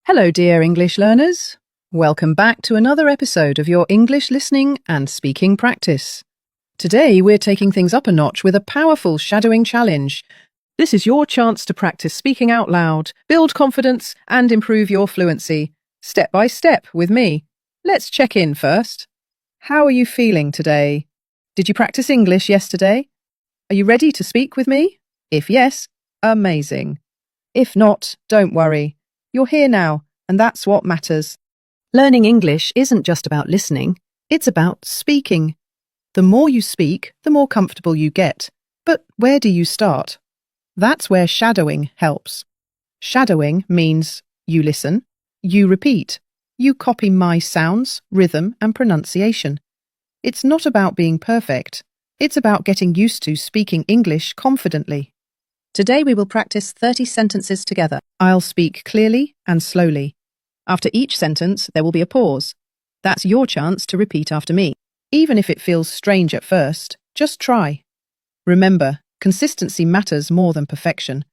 Hello, dear English learners. Welcome back to another episode of your English listening and speaking practice. Today, we're taking things up a notch with a powerful shadowing challenge. This is your chance to practice speaking out loud, build confidence, and improve your fluency, step by step with me. Let's check in first. How are you feeling today? Did you practice English yesterday? Are you ready to speak with me? If yes, amazing. If not, don't worry. You're here now, and that's what matters. Learning English isn't just about listening, it's about speaking. The more you speak, the more comfortable you get. But where do you start? That's where shadowing helps. Shadowing means you listen, you repeat, you copy my sounds, rhythm, and pronunciation. It's not about being perfect. It's about getting used to speaking English confidently. Today we will practice 30 sentences together. I'll speak clearly and slowly. After each sentence, there will be a pause. That's your chance to repeat after me. Even if it feels strange at first, just try. Remember, consistency matters more than perfection.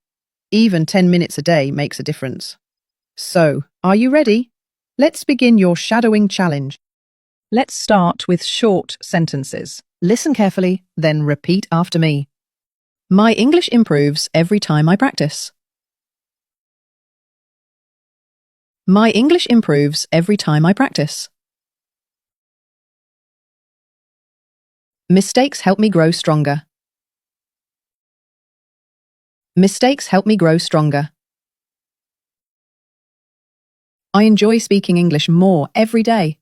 Even 10 minutes a day makes a difference. So, are you ready? Let's begin your shadowing challenge. Let's start with short sentences. Listen carefully, then repeat after me. My English improves every time I practice. My English improves every time I practice. Mistakes help me grow stronger. Mistakes help me grow stronger. I enjoy speaking English more every day.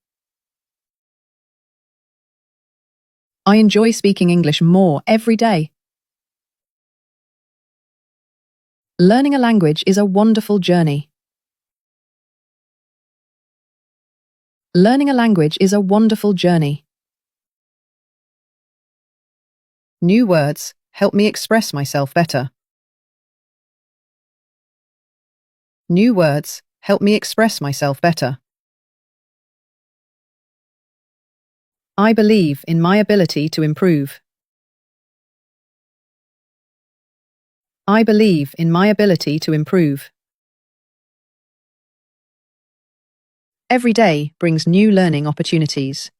I enjoy speaking English more every day. Learning a language is a wonderful journey. Learning a language is a wonderful journey. New words help me express myself better. New words help me express myself better. I believe in my ability to improve. I believe in my ability to improve. Every day brings new learning opportunities.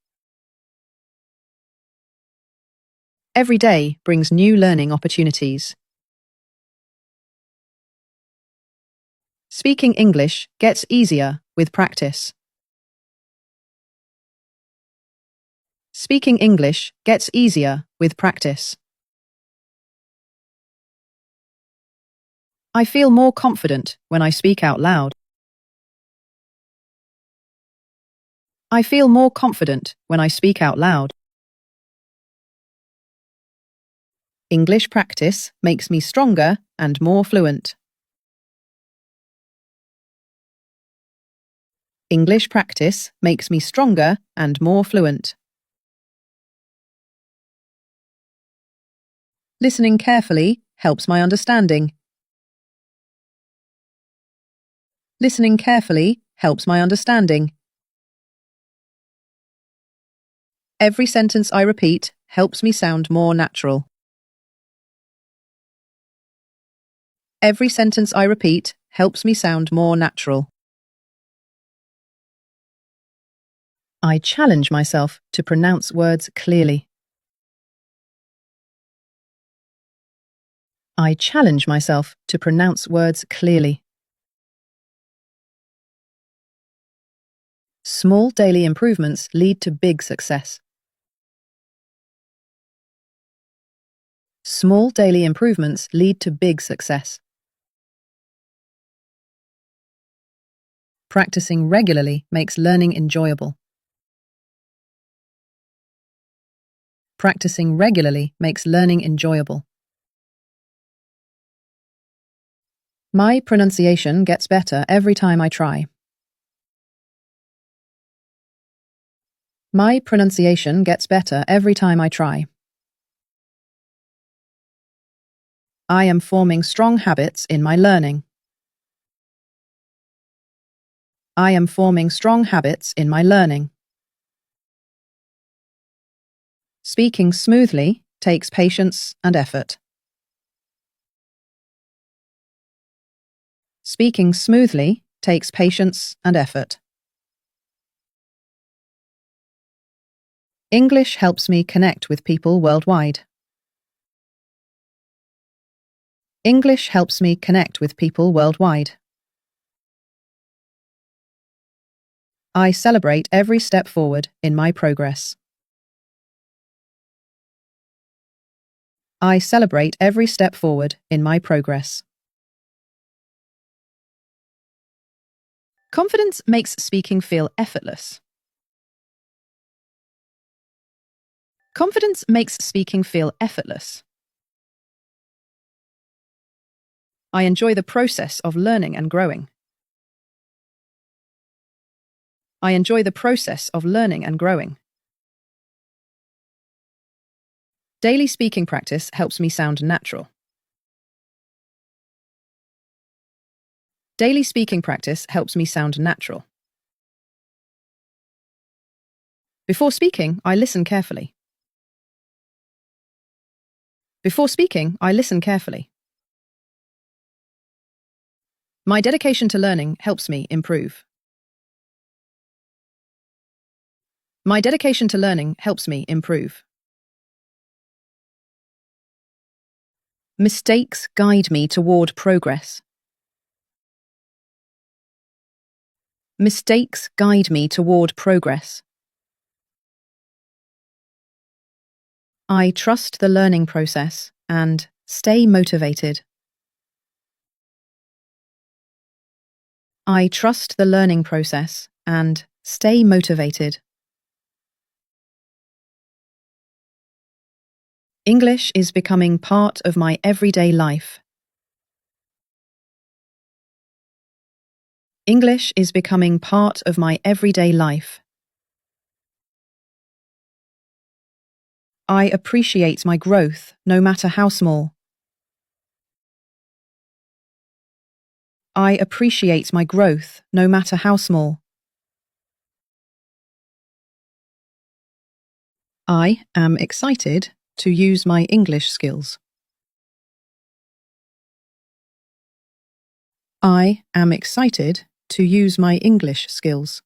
Every day brings new learning opportunities. Speaking English gets easier with practice. Speaking English gets easier with practice. I feel more confident when I speak out loud. I feel more confident when I speak out loud. English practice makes me stronger and more fluent. English practice makes me stronger and more fluent. Listening carefully helps my understanding. Listening carefully helps my understanding. Every sentence I repeat helps me sound more natural. Every sentence I repeat helps me sound more natural. I challenge myself to pronounce words clearly. I challenge myself to pronounce words clearly. Small daily improvements lead to big success. Small daily improvements lead to big success. Practicing regularly makes learning enjoyable. Practicing regularly makes learning enjoyable. My pronunciation gets better every time I try. My pronunciation gets better every time I try. I am forming strong habits in my learning. I am forming strong habits in my learning. Speaking smoothly takes patience and effort. Speaking smoothly takes patience and effort. English helps me connect with people worldwide. English helps me connect with people worldwide. I celebrate every step forward in my progress. I celebrate every step forward in my progress. Confidence makes speaking feel effortless. Confidence makes speaking feel effortless. I enjoy the process of learning and growing. I enjoy the process of learning and growing. Daily speaking practice helps me sound natural. Daily speaking practice helps me sound natural. Before speaking, I listen carefully. Before speaking, I listen carefully. My dedication to learning helps me improve. My dedication to learning helps me improve. Mistakes guide me toward progress. Mistakes guide me toward progress. I trust the learning process and stay motivated. I trust the learning process and stay motivated. English is becoming part of my everyday life. English is becoming part of my everyday life. I appreciate my growth, no matter how small. I appreciate my growth, no matter how small. I am excited to use my English skills. I am excited to use my English skills.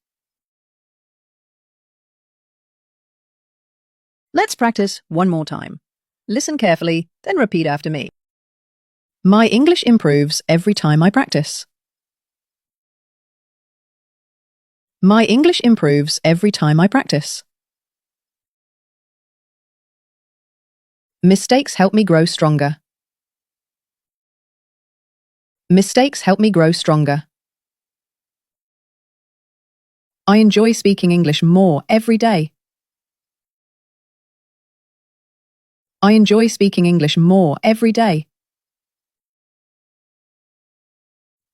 Let's practice one more time. Listen carefully, then repeat after me. My English improves every time I practice. My English improves every time I practice. Mistakes help me grow stronger. Mistakes help me grow stronger. I enjoy speaking English more every day. I enjoy speaking English more every day.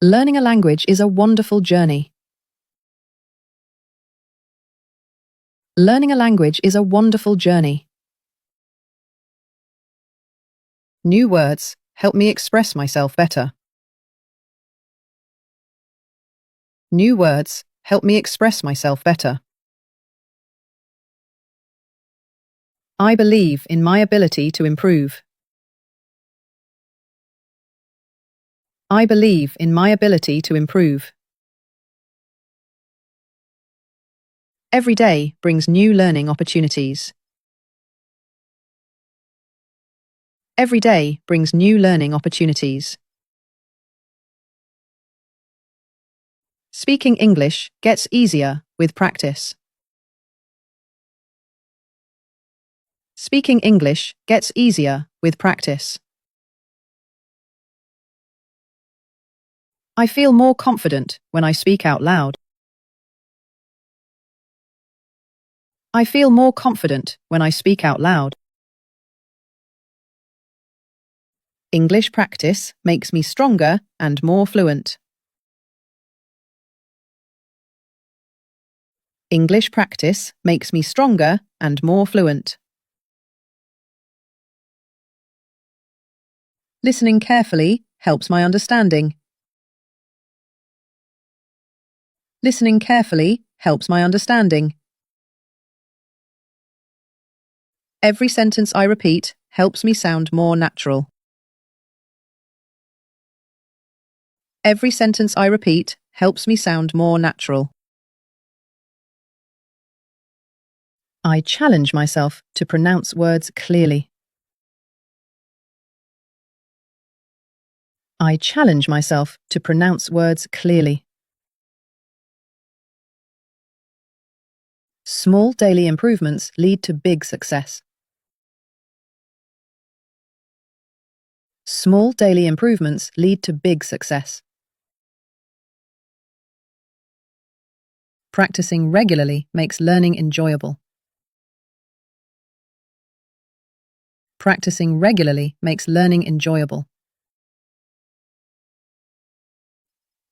Learning a language is a wonderful journey. Learning a language is a wonderful journey. New words help me express myself better. New words help me express myself better. I believe in my ability to improve. I believe in my ability to improve. Every day brings new learning opportunities. Every day brings new learning opportunities. Speaking English gets easier with practice. Speaking English gets easier with practice. I feel more confident when I speak out loud. I feel more confident when I speak out loud. English practice makes me stronger and more fluent. English practice makes me stronger and more fluent. Listening carefully helps my understanding. Listening carefully helps my understanding. Every sentence I repeat helps me sound more natural. Every sentence I repeat helps me sound more natural. I challenge myself to pronounce words clearly. I challenge myself to pronounce words clearly. Small daily improvements lead to big success. Small daily improvements lead to big success. Practicing regularly makes learning enjoyable. Practicing regularly makes learning enjoyable.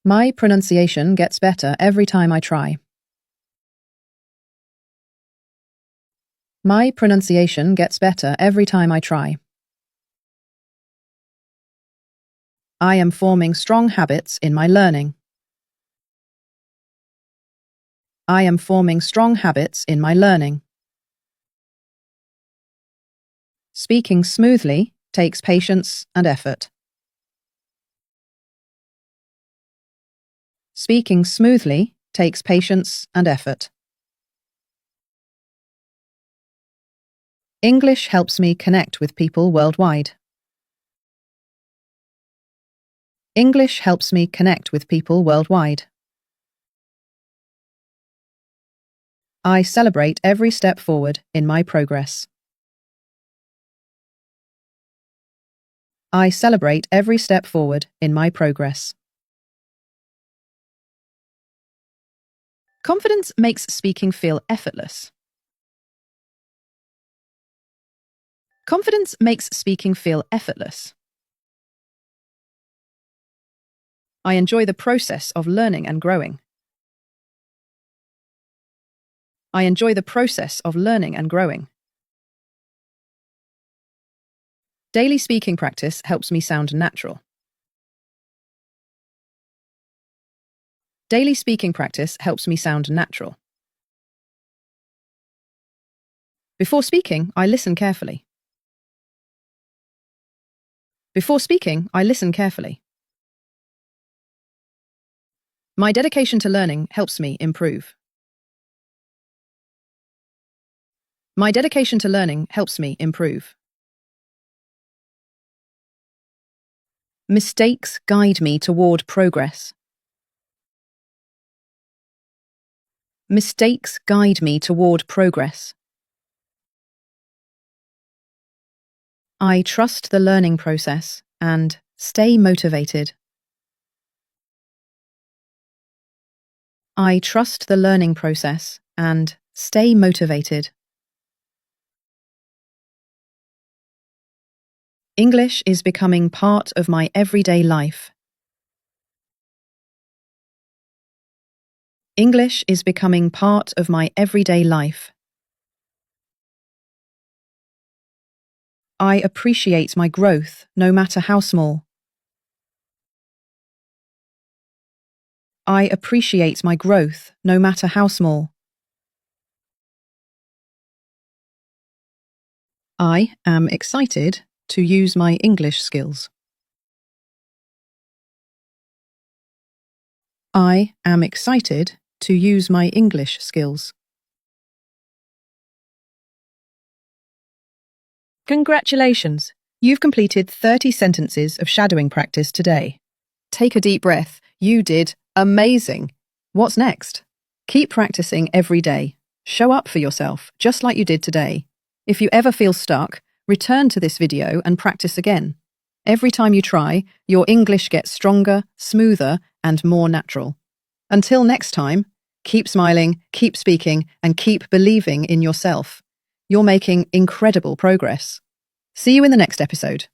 My pronunciation gets better every time I try. My pronunciation gets better every time I try. I am forming strong habits in my learning. I am forming strong habits in my learning. Speaking smoothly takes patience and effort. Speaking smoothly takes patience and effort. English helps me connect with people worldwide. English helps me connect with people worldwide. I celebrate every step forward in my progress. I celebrate every step forward in my progress. Confidence makes speaking feel effortless. Confidence makes speaking feel effortless. I enjoy the process of learning and growing. I enjoy the process of learning and growing. Daily speaking practice helps me sound natural. Daily speaking practice helps me sound natural. Before speaking, I listen carefully. Before speaking, I listen carefully. My dedication to learning helps me improve. My dedication to learning helps me improve. Mistakes guide me toward progress. Mistakes guide me toward progress. I trust the learning process and stay motivated. I trust the learning process and stay motivated. English is becoming part of my everyday life. English is becoming part of my everyday life. I appreciate my growth, no matter how small. I appreciate my growth, no matter how small. I am excited to use my English skills. I am excited to use my English skills. Congratulations! You've completed 30 sentences of shadowing practice today. Take a deep breath. You did amazing. What's next? Keep practicing every day. Show up for yourself, just like you did today. If you ever feel stuck, return to this video and practice again. Every time you try, your English gets stronger, smoother, and more natural. Until next time, keep smiling, keep speaking, and keep believing in yourself. You're making incredible progress. See you in the next episode.